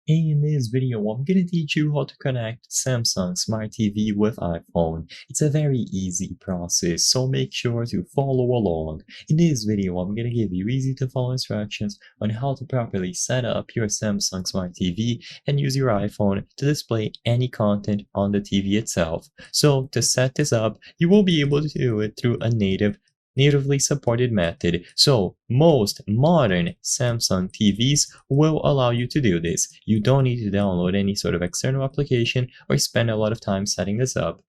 In this video, I'm gonna teach you how to connect Samsung Smart TV with iPhone. It's a very easy process, so make sure to follow along. In this video, I'm gonna give you easy to follow instructions on how to properly set up your Samsung Smart TV and use your iPhone to display any content on the TV itself. So to set this up, you will be able to do it through a natively supported method. So most modern Samsung TVs will allow you to do this. You don't need to download any sort of external application or spend a lot of time setting this up.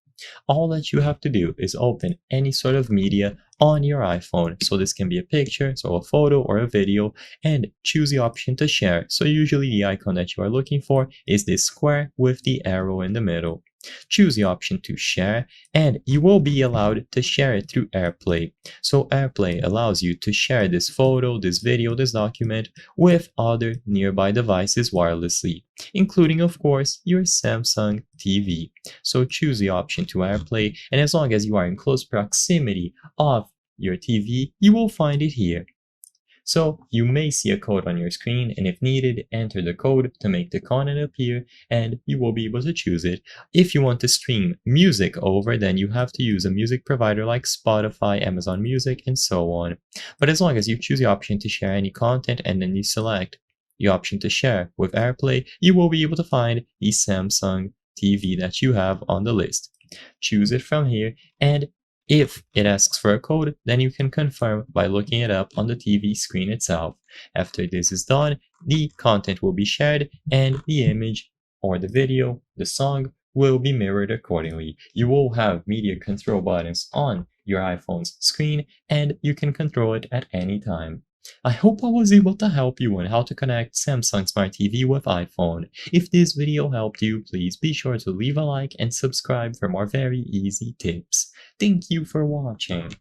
All that you have to do is open any sort of media on your iPhone. So this can be a picture, so a photo or a video, and choose the option to share. So usually the icon that you are looking for is this square with the arrow in the middle. Choose the option to share, and you will be allowed to share it through AirPlay. So AirPlay allows you to share this photo, this video, this document with other nearby devices wirelessly, including of course your Samsung TV. So choose the option to AirPlay, and as long as you are in close proximity of your TV, you will find it here. So you may see a code on your screen, and if needed, enter the code to make the content appear, and you will be able to choose it. If you want to stream music over, then you have to use a music provider like Spotify, Amazon Music, and so on. But as long as you choose the option to share any content and then you select the option to share with AirPlay, you will be able to find the Samsung TV that you have on the list. Choose it from here, and if it asks for a code, then you can confirm by looking it up on the TV screen itself. After this is done, the content will be shared and the image or the video, the song, will be mirrored accordingly. You will have media control buttons on your iPhone's screen, and you can control it at any time. I hope I was able to help you on how to connect Samsung Smart TV with iPhone. If this video helped you, please be sure to leave a like and subscribe for more very easy tips. Thank you for watching.